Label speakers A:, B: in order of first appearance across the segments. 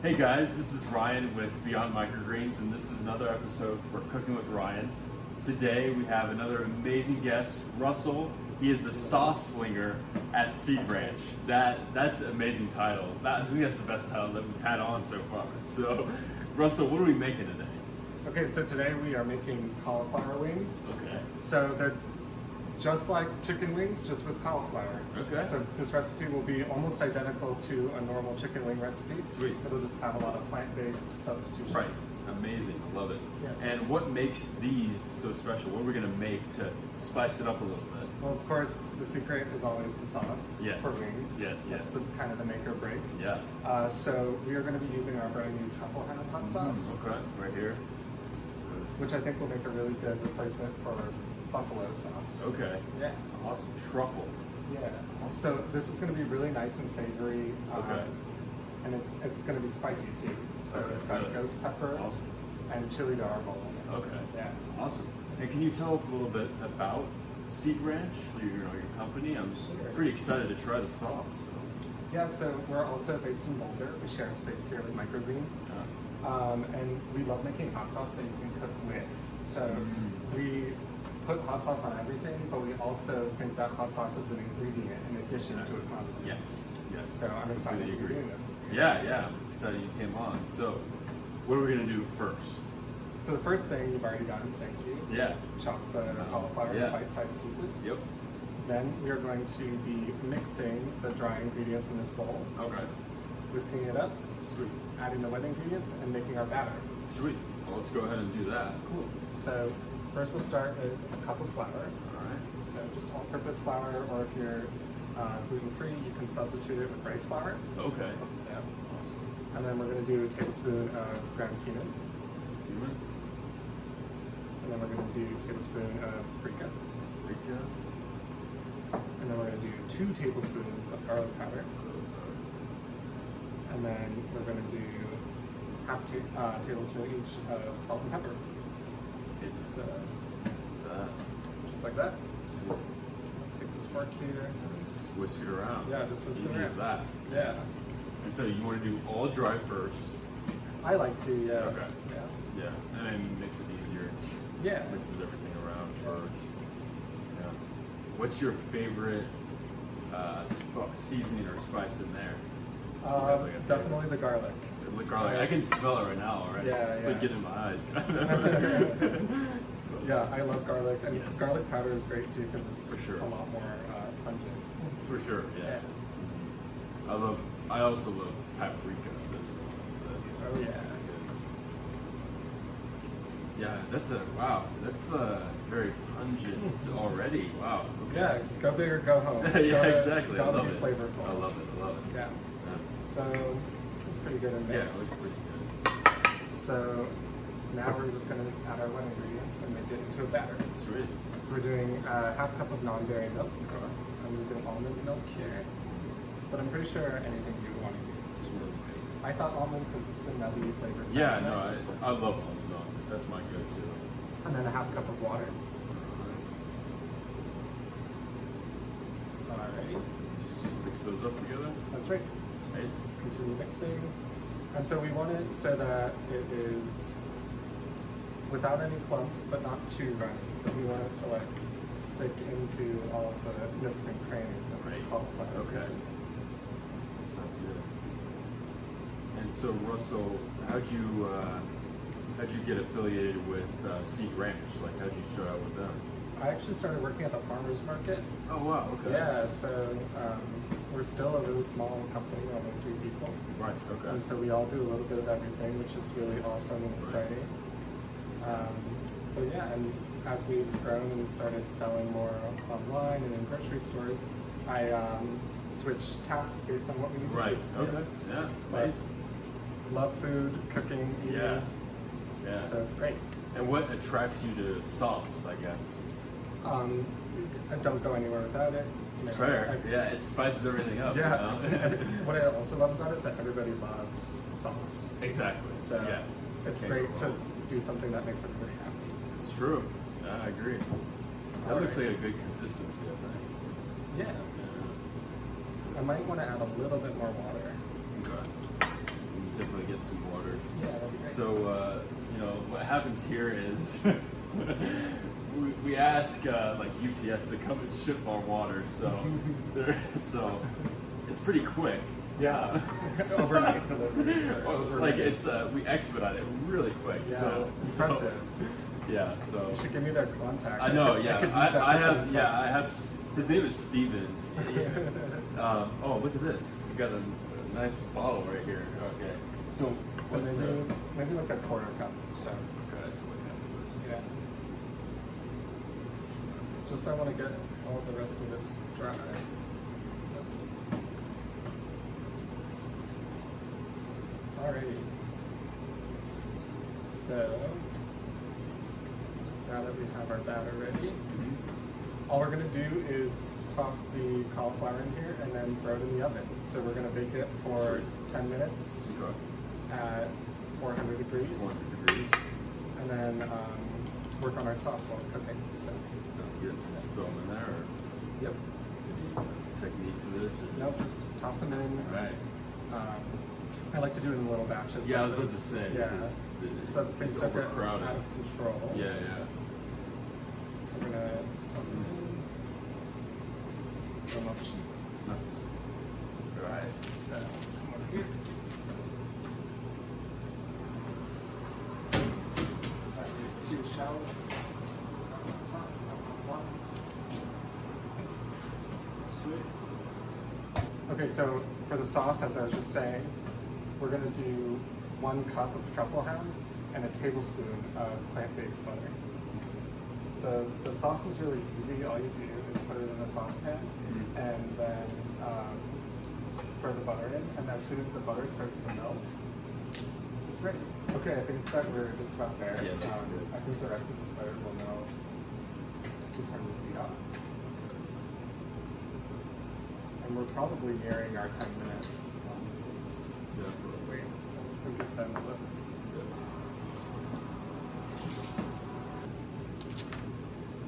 A: Hey guys, this is Ryan with Beyond Microgreens, and this is another episode for Cooking with Ryan. Today we have another amazing guest, Russell. He is the sauce slinger at Seed Ranch. That's an amazing title. I think that's the best title that we've had on so far. So, Russell, what are we making today?
B: Okay, so today we are making cauliflower wings.
A: Okay.
B: So they're just like chicken wings, just with cauliflower.
A: Okay.
B: So this recipe will be almost identical to a normal chicken wing recipe.
A: Sweet.
B: It'll just have a lot of plant-based substitutions.
A: Right. Amazing. I love it.
B: Yeah.
A: And what makes these so special? What are we going to make to spice it up a little bit?
B: Well, of course, the secret is always the sauce
A: Yes.
B: for wings.
A: Yes,
B: That's
A: yes.
B: kind of the make or break.
A: Yeah.
B: So we are going to be using our brand new Truffle Hound hot sauce,
A: Okay. Right here.
B: which I think will make a really good replacement for buffalo sauce.
A: Okay.
B: Yeah.
A: Awesome. Truffle.
B: Yeah. So this is going to be really nice and savory.
A: Okay.
B: And it's going to be spicy too. So
A: Okay,
B: it's got
A: good.
B: ghost pepper
A: Awesome.
B: and chili darble in it.
A: Okay.
B: Yeah.
A: Awesome. And can you tell us a little bit about Seed Ranch, your company? I'm
B: Sure.
A: pretty excited to try the sauce.
B: Yeah. So we're also based in Boulder. We share a space here with Microgreens. And we love making hot sauce that you can cook with. So we put hot sauce on everything, but we also think that hot sauce is an ingredient in addition to a condiment.
A: Yes. Yes.
B: So I'm excited to
A: Completely
B: be
A: agree.
B: doing this with you.
A: Yeah. I'm excited you came on. So, what are we gonna do first?
B: So the first thing you've already done, thank you.
A: Yeah.
B: Chop the cauliflower
A: Yeah.
B: in bite-sized pieces.
A: Yep.
B: Then we are going to be mixing the dry ingredients in this bowl,
A: Okay.
B: whisking it up,
A: Sweet.
B: adding the wet ingredients, and making our batter.
A: Sweet. Well, let's go ahead and do that.
B: Cool. So first we'll start with a cup of flour.
A: All right.
B: So just all-purpose flour, or if you're gluten-free, you can substitute it with rice flour.
A: Okay.
B: Yeah.
A: Awesome.
B: And then we're going to do a tablespoon of ground cumin.
A: Cumin.
B: And then we're going to do a tablespoon of paprika.
A: Paprika.
B: And then we're going to do 2 tablespoons of garlic powder. And then we're going to do half tablespoon each of salt and pepper. So,
A: That.
B: just like that.
A: Sweet.
B: I'll take this fork here.
A: Just whisk it around.
B: Yeah, just whisk it
A: Easy
B: around.
A: as that.
B: Yeah.
A: And so you want to do all dry first.
B: I like to, yeah.
A: Okay.
B: Yeah.
A: Yeah. And then makes it easier.
B: Yeah.
A: Mixes everything around first. Yeah. What's your favorite seasoning or spice in there?
B: Definitely the garlic.
A: The garlic. I can smell it right now already.
B: Yeah,
A: It's
B: yeah.
A: like getting in my eyes.
B: Yeah, I love garlic, and
A: Yes.
B: garlic powder is great too because it's
A: For sure.
B: a lot more pungent.
A: For sure, yeah.
B: Yeah.
A: I also love paprika. That's
B: Oh, yeah.
A: that's good. Yeah, that's very pungent already. Wow. Okay.
B: Yeah, go big or go home. It's
A: Yeah,
B: gotta-
A: exactly. I
B: Gotta
A: love
B: be
A: it.
B: flavorful.
A: I love it.
B: Yeah.
A: Yeah.
B: So this is pretty good in
A: Yeah,
B: mix.
A: it looks pretty good.
B: So now we're just gonna add our wet ingredients and make it into a batter.
A: Sweet.
B: So we're doing half cup of non-dairy milk. I'm using almond milk here, but I'm pretty sure anything you want to use.
A: Let's see.
B: I thought almond because the nutty flavor sounds
A: Yeah, no,
B: nice.
A: I love almond milk. That's my go-to.
B: And then a half cup of water. Alrighty,
A: Just mix those up together.
B: that's right.
A: Nice.
B: Continue mixing. And so we want it so that it is without any clumps, but not too runny. Because we want it to like stick into all of the nooks and crannies of this
A: Right.
B: cauliflower
A: Okay.
B: pieces.
A: Sounds good. And so, Russell, how'd you get affiliated with Seed Ranch? Like, how'd you start out with them?
B: I actually started working at the farmer's market.
A: Oh wow. Okay.
B: Yeah, so we're still a really small company, only 3 people.
A: Right. Okay.
B: And so we all do a little bit of everything, which is really awesome and exciting. But yeah, and as we've grown and started selling more online and in grocery stores, I switched tasks based on what we need to
A: Right.
B: do.
A: Okay. Yeah.
B: But
A: Amazing.
B: love food, cooking, eating.
A: Yeah. Yeah.
B: So it's great.
A: And what attracts you to sauce? I guess.
B: I don't go anywhere without it. You
A: It's
B: know,
A: fair. Yeah. It spices everything up.
B: Yeah.
A: You know?
B: What I also love about it is that everybody loves sauce.
A: Exactly.
B: So
A: yeah.
B: it's
A: Can't
B: great
A: go
B: to
A: wrong.
B: do something that makes everybody happy.
A: It's true. Yeah, I agree. That
B: All
A: looks
B: right.
A: like a good consistency, I think.
B: Yeah. I might want to add a little bit more water.
A: Okay. This is definitely get some water.
B: Yeah, that'd be great.
A: So, you know, what happens here is we ask like UPS to come and ship our water, so so it's pretty quick.
B: Yeah, overnight delivery.
A: Like it's we expedite it really quick.
B: Yeah,
A: So
B: impressive.
A: Yeah, so
B: You should give me their contact.
A: I know. Yeah,
B: could use that
A: I
B: for some
A: have. Yeah,
B: sauce.
A: I have. His name is Steven. Oh, look at this. We got a nice bottle right here. Okay. So,
B: So
A: what,
B: maybe like a quarter cup. So
A: okay, so what happened was
B: yeah. Just I want to get all the rest of this dry. Alrighty. So now that we have our batter ready, all we're gonna do is toss the cauliflower in here and then throw it in the oven. So we're gonna bake it for 10 minutes
A: Okay.
B: at 400 degrees.
A: 400 degrees.
B: And then work on our sauce while it's cooking. So
A: You just throw them in there, or
B: yep.
A: any technique to this? Or
B: Nope, just toss them in.
A: Right.
B: I like to do it in little batches.
A: Yeah, I
B: like
A: was about
B: this.
A: to say.
B: Yeah.
A: because
B: So that things
A: it's
B: don't get out
A: overcrowded.
B: of control.
A: Yeah, yeah.
B: So we're gonna just toss them in. Come up.
A: Nice. Right.
B: So come over here. So I need 2 shells. On top, one.
A: Sweet.
B: Okay, so for the sauce, as I was just saying, we're gonna do 1 cup of Truffle Hound and a tablespoon of plant-based butter. So the sauce is really easy. All you do is put it in a saucepan and then throw the butter in. And as soon as the butter starts to melt, it's ready. Okay, I think that we're just about there.
A: Yeah, that's good.
B: I think the rest of this butter will melt. We turn the heat off. And we're probably nearing our 10 minutes on this
A: Yeah.
B: wait. So let's go get them delivered.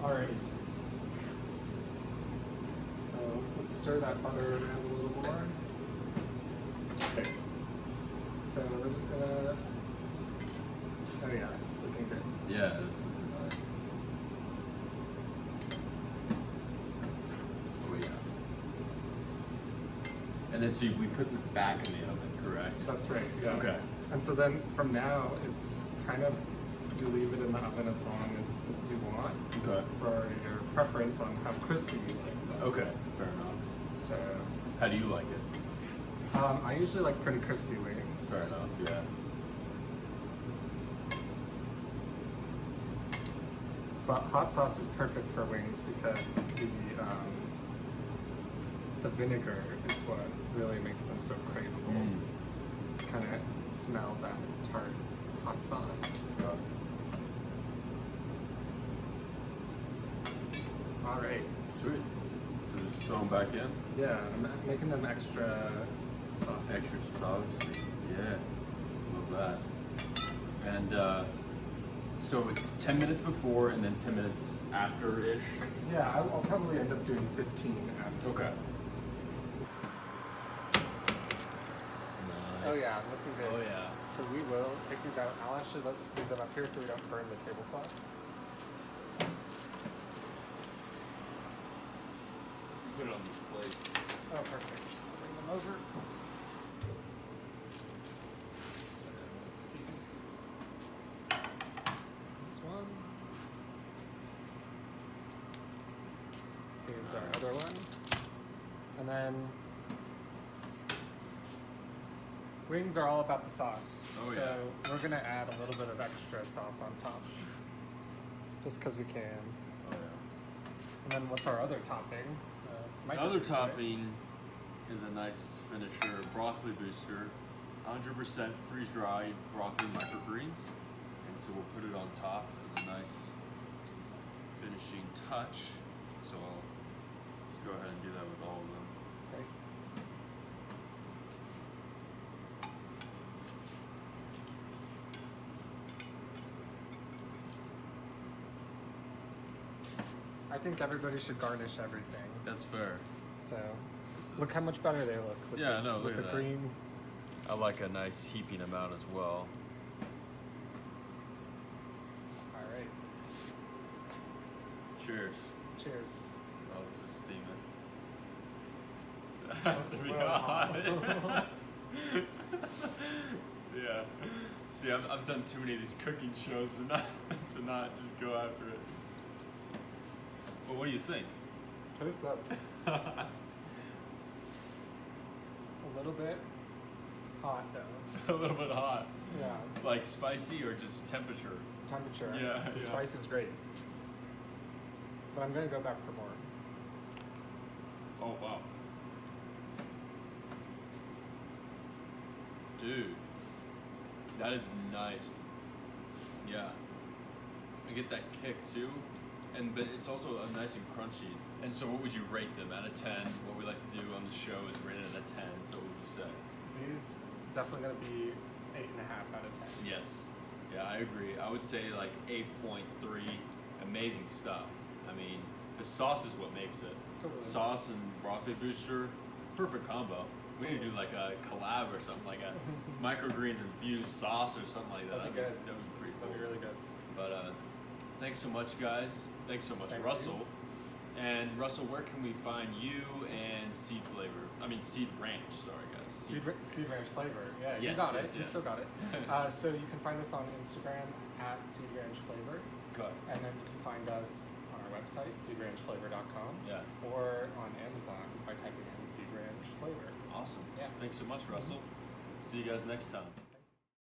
B: Alright. So let's stir that butter around a little more. Okay. So we're just gonna. Oh yeah, it's looking good.
A: Yeah, that's super nice. Oh yeah. And then so we put this back in the oven, correct?
B: That's right. Yeah.
A: Okay.
B: And so then from now, it's kind of you leave it in the oven as long as you want
A: Okay.
B: for your preference on how crispy you like them.
A: Okay. Fair enough.
B: So
A: How do you like it?
B: I usually like pretty crispy wings.
A: Fair enough. Yeah.
B: But hot sauce is perfect for wings because the vinegar is what really makes them so craveable. Kind of smell that tart hot sauce. All right.
A: Sweet. So just throw them back in.
B: Yeah, I'm making them extra saucy.
A: Extra saucy. Yeah. Love that. And so it's 10 minutes before and then 10 minutes after-ish.
B: Yeah, I'll probably end up doing 15 after.
A: Okay.
B: Oh yeah, looking good.
A: Oh yeah.
B: So we will take these out. I'll actually leave them up here so we don't burn the tablecloth.
A: Put it on these plates.
B: Oh, perfect. Just bring them over. So let's see. This one. Here's our other one. And then wings are all about the sauce.
A: Oh,
B: so
A: yeah.
B: we're gonna add a little bit of extra sauce on top. Just because we can.
A: Oh yeah.
B: And then what's our other topping?
A: The other topping is a nice finisher, broccoli booster, 100% freeze-dried broccoli microgreens, and so we'll put it on top as a nice finishing touch. So I'll just go ahead and do that with all of them.
B: Great. I think everybody should garnish everything.
A: That's fair.
B: So
A: This
B: look
A: is-
B: how much better they look. With
A: Yeah,
B: the,
A: no, look
B: with
A: at
B: the
A: that.
B: green.
A: I like a nice heaping amount as well.
B: All right.
A: Cheers.
B: Cheers.
A: Oh, this is steaming. That has to be
B: Well,
A: hot. Yeah. See, I've done too many of these cooking shows to not just go after it. Well, what do you think?
B: Tastes good. A little bit hot though.
A: A little bit hot.
B: Yeah.
A: Like spicy or just temperature?
B: Temperature.
A: Yeah,
B: The
A: yeah.
B: spice is great. But I'm gonna go back for more.
A: Oh, wow. Dude, that is nice. Yeah. I get that kick too, but it's also nice and crunchy. And so what would you rate them out of 10? What we like to do on the show is rate it out of 10, so what would you say?
B: These definitely gonna be 8.5 out of 10.
A: Yes. Yeah, I agree. I would say like 8.3. Amazing stuff. I mean, the sauce is what makes it.
B: Totally.
A: Sauce and broccoli booster, perfect combo. We need to do like a collab or something, like a microgreens infused sauce or something like that.
B: That'd be good.
A: That would be pretty cool.
B: That'd be really good.
A: But thanks so much, guys. Thanks so much,
B: Thank
A: Russell.
B: you.
A: And Russell, where can we find you and Seed Ranch? Sorry, guys.
B: Seed Ranch flavor. Yeah,
A: Yes,
B: you got
A: yes,
B: it. You
A: yes.
B: still got it. So you can find us on Instagram at Seed Ranch Flavor.
A: Good.
B: And then you can find us on our website, seedranchflavor.com.
A: Yeah.
B: Or on Amazon by typing in Seed Ranch Flavor.
A: Awesome.
B: Yeah.
A: Thanks so much, Russell. See you guys next time.